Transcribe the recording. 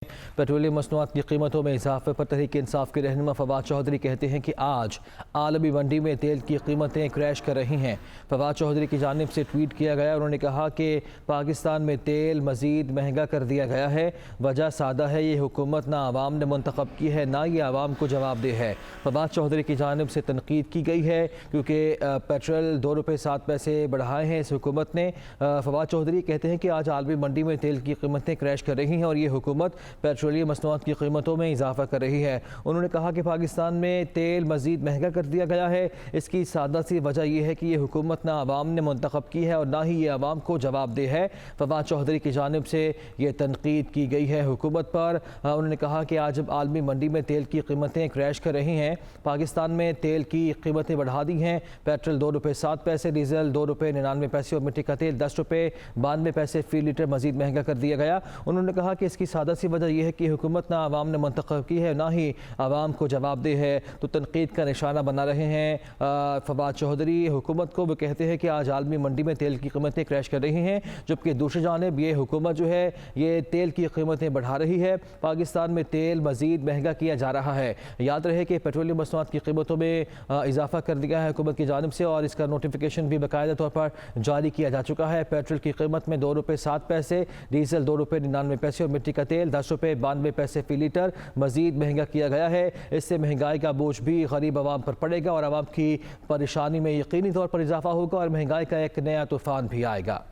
Petroleum मसनूआत की कीमतों में इजाफे पर तहरीक इंसाफ के रहनुमा फवाद चौधरी कहते हैं कि आज आलमी मंडी में तेल की कीमतें क्रैश कर रही हैं। फवाद चौधरी की जानिब से ट्वीट किया गया। उन्होंने कहा कि पाकिस्तान में तेल मज़ीद महंगा कर दिया गया है। वजह सादा है, ये हुकूमत ना आवाम ने मुंतखब की है, ना ये आवाम को जवाबदेह है। फवाद चौधरी की जानिब से तनकीद की गई है क्योंकि पेट्रोल 2 रुपये 7 पैसे बढ़ाए हैं इस हुकूमत ने। फवाद चौधरी कहते हैं कि आज आलमी मंडी में तेल की कीमतें क्रैश कर रही हैं और ये हुकूमत पेट्रोलियम मसनूआत की कीमतों में इजाफा कर रही है। उन्होंने कहा कि पाकिस्तान में तेल मज़ीद महंगा कर दिया गया है। इसकी सादा सी वजह यह है कि ये हुकूमत ना आवाम ने मुंतखब की है और ना ही ये आवाम को जवाबदेह है। फवाद चौधरी की जानिब से ये तनकीद की गई है हुकूमत पर। उन्होंने कहा कि आज आलमी मंडी में तेल की कीमतें क्रैश कर रही हैं। पाकिस्तान में तेल की कीमतें बढ़ा दी हैं। पेट्रोल 2 रुपये 7 पैसे, डीजल 2 रुपये 99 पैसे और मिट्टी का तेल 10 रुपये 92 पैसे फी लीटर मज़ीद महंगा कर दिया गया। उन्होंने कहा कि इसकी सादा सी वजह यह है कि हुकूमत ना आवाम ने मुंतखब की है, ना ही आवाम को जवाबदेह है। तो तनकीद का निशाना बना रहे हैं फवाद चौधरी हुकूमत को। वो कहते हैं कि आज आलमी मंडी में तेल की कीमतें क्रैश कर रही हैं, जबकि दूसरी जानिब ये हुकूमत जो है ये तेल की कीमतें बढ़ा रही है। पाकिस्तान में तेल मज़ीद महंगा किया जा रहा है। याद रहे कि पेट्रोलियम मसनूआत की कीमतों में इजाफा कर दिया है हुकूमत की जानिब से और इसका नोटिफिकेशन भी बाकायदा तौर पर जारी किया जा चुका है। पेट्रोल की कीमत में 2 रुपये 7 पैसे, डीजल 2 रुपये 99 पैसे और मिट्टी का तेल 10 रुपये 92 पैसे फी लीटर मज़ीद महंगा किया गया है। इससे महंगाई का बोझ भी गरीब आवाम पर पड़ेगा और आवाम की परेशानी में यकीनी तौर पर इजाफा होगा और महंगाई का एक नया तूफान भी आएगा।